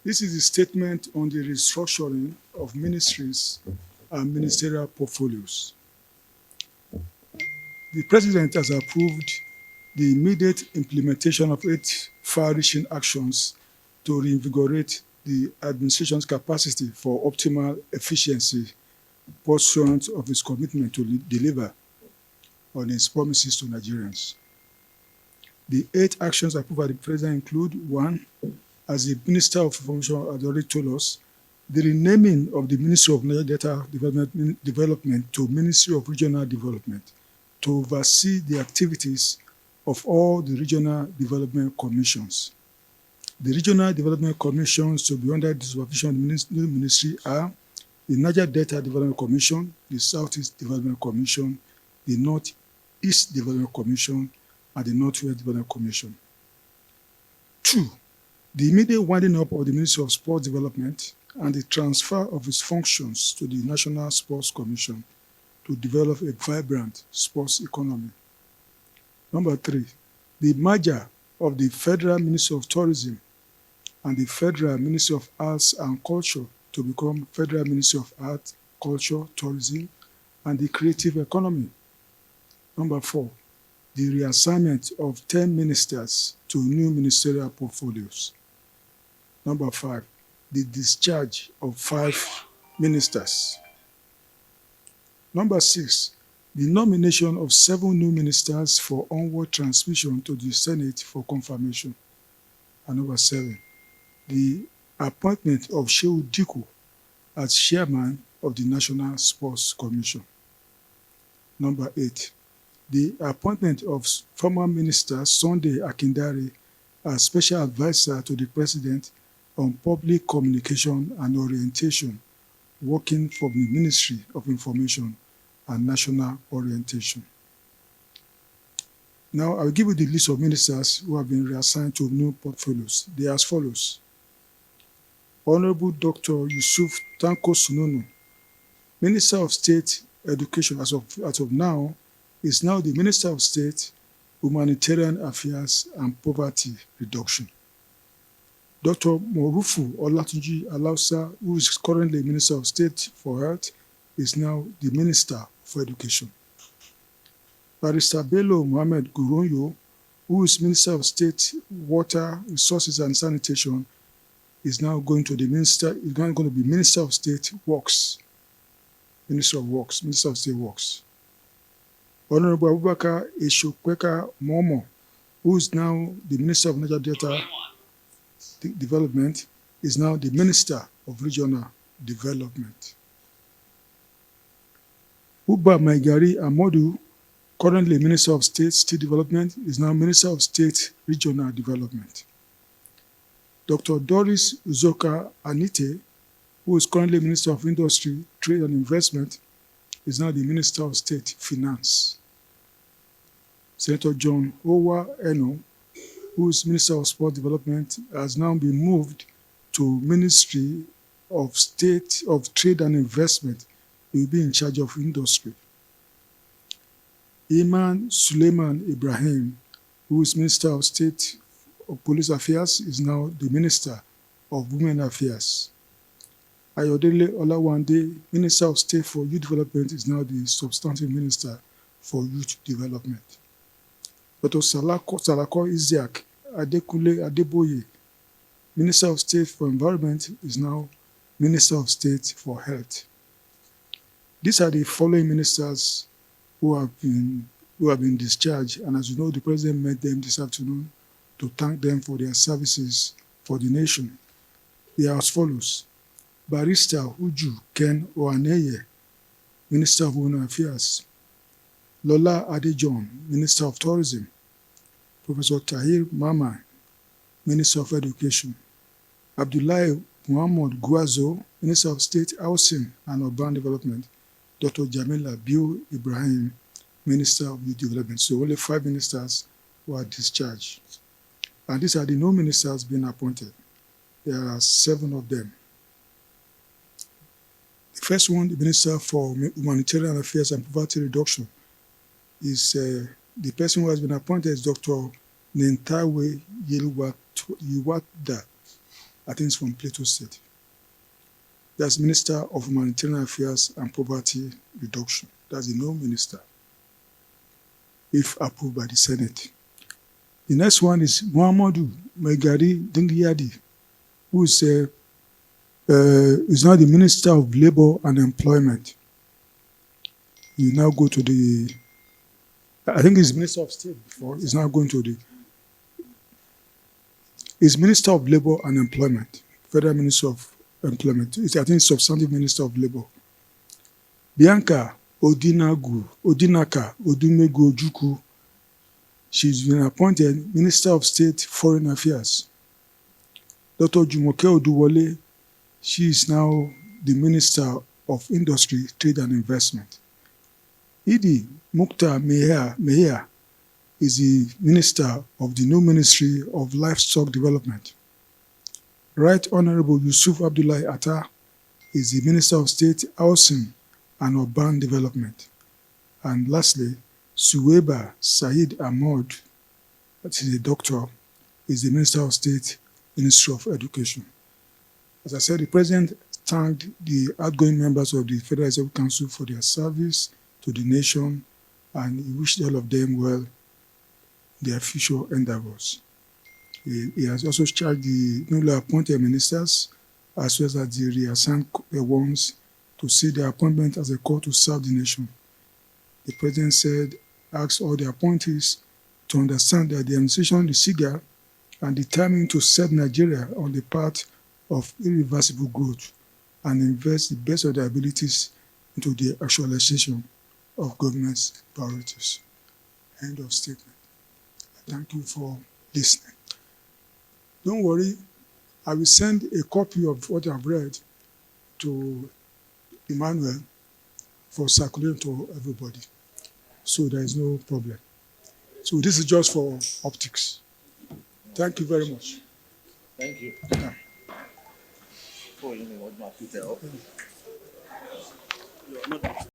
This is a statement on the restructuring of ministries and ministerial portfolios. The President has approved the immediate implementation of 8 far-reaching actions to reinvigorate the administration's capacity for optimal efficiency pursuant of its commitment to deliver on its promises to Nigerians. The 8 actions approved by the President include: 1, as the Minister of Information had already told us, the renaming of the Ministry of Niger Delta Development to Ministry of Regional Development to oversee the activities of all the regional development commissions. The regional development commissions to be under the supervision of the new ministry are the Niger Delta Development Commission, the Southeast Development Commission, the Northeast Development Commission, and the Northwest Development Commission. 2, the immediate winding up of the Ministry of Sports Development and the transfer of its functions to the National Sports Commission to develop a vibrant sports economy. Number 3, the merger of the Federal Ministry of Tourism and the Federal Ministry of Arts and Culture to become Federal Ministry of Art, Culture, Tourism, and the Creative Economy. Number 4, the reassignment of 10 ministers to new ministerial portfolios. Number 5, the discharge of 5 ministers. Number 6, the nomination of 7 new ministers for onward transmission to the Senate for confirmation. And number 7, the appointment of Shehu Diko as chairman of the National Sports Commission. Number 8, the appointment of former Minister Sunday Akindare as special advisor to the President on public communication and orientation, working for the Ministry of Information and National Orientation. Now, I will give you the list of ministers who have been reassigned to new portfolios. They are as follows: Honorable Dr. Yusuf Tanko Sununu, Minister of State Education as of now, is now the Minister of State, Humanitarian Affairs and Poverty Reduction. Dr. Morufu Olatunji Alausa, who is currently Minister of State for Health, is now the Minister for Education. Barrister Bello Mohammed Goronyo, who is Minister of State, Water, Resources and Sanitation, is now going to be Minister of State Works. Minister of State Works. Honorable Abubakar Eshokweka Momo, who is now the Minister of Niger Delta Development, is now the Minister of Regional Development. Uba Maigari Amodu, currently Minister of State Development, is now Minister of State Regional Development. Dr. Doris Uzoka Anite, who is currently Minister of Industry, Trade and Investment, is now the Minister of State Finance. Senator John Owa Eno, who is Minister of Sport Development, has now been moved to Ministry of State of Trade and Investment. He will be in charge of industry. Iman Suleiman Ibrahim, who is Minister of State of Police Affairs, is now the Minister of Women Affairs. Ayodele Olawande, Minister of State for Youth Development, is now the Substantive Minister for Youth Development. Dr. Salako Isiaq Adekunle Adeboye, Minister of State for Environment, is now Minister of State for Health. These are the following ministers who have been discharged, and as you know, the President met them this afternoon to thank them for their services for the nation. They are as follows: Barrister Uju Ken Ohaneye, Minister of Women Affairs; Lola Adejon, Minister of Tourism; Professor Tahir Mama, Minister of Education; Abdullahi Muhammad Guazo, Minister of State Housing and Urban Development; Dr. Jamila Biu Ibrahim, Minister of Youth Development. So only 5 ministers were discharged. And these are the new ministers being appointed. There are 7 of them. The first one, the Minister for Humanitarian Affairs and Poverty Reduction, is the person who has been appointed is Dr. Nentawe Yiwada. I think it's from Plateau State. That's Minister of Humanitarian Affairs and Poverty Reduction. That's the no minister, if approved by the Senate. The next one is Muhammadu Megari Dingiyadi, who is now the Minister of Labour and Employment. He now go to the, I think he's Minister of State before, he's now going to the, he's Minister of Labour and Employment, Federal Minister of Employment. I think Substantive Minister of Labour. Bianca Odinaka Odumegu Ojukwu, she's been appointed Minister of State Foreign Affairs. Dr. Jumoke Oduwole, she is now the Minister of Industry, Trade and Investment. Idi Mukhtar Meher is the Minister of the new Ministry of Livestock Development. Right Honorable Yusuf Abdullahi Atta is the Minister of State, Housing and Urban Development. And lastly, Suweba Said Ahmad, that is a doctor, is the Minister of State, Ministry of Education. As I said, the President thanked the outgoing members of the Federal Executive Council for their service to the nation, and he wished all of them well in their future endeavors. He has also charged the newly appointed ministers as well as the reassigned ones to see their appointment as a call to serve the nation. The President said, asked all the appointees to understand that the administration is eager and determined to set Nigeria on the path of irreversible growth and invest the best of their abilities into the actualization of government's priorities. End of statement. Thank you for listening. Don't worry, I will send a copy of what I've read to Emmanuel for circulating to everybody, so there is no problem. So this is just for optics. Thank you very much. Thank you. Yeah. Before you know what my Peter up.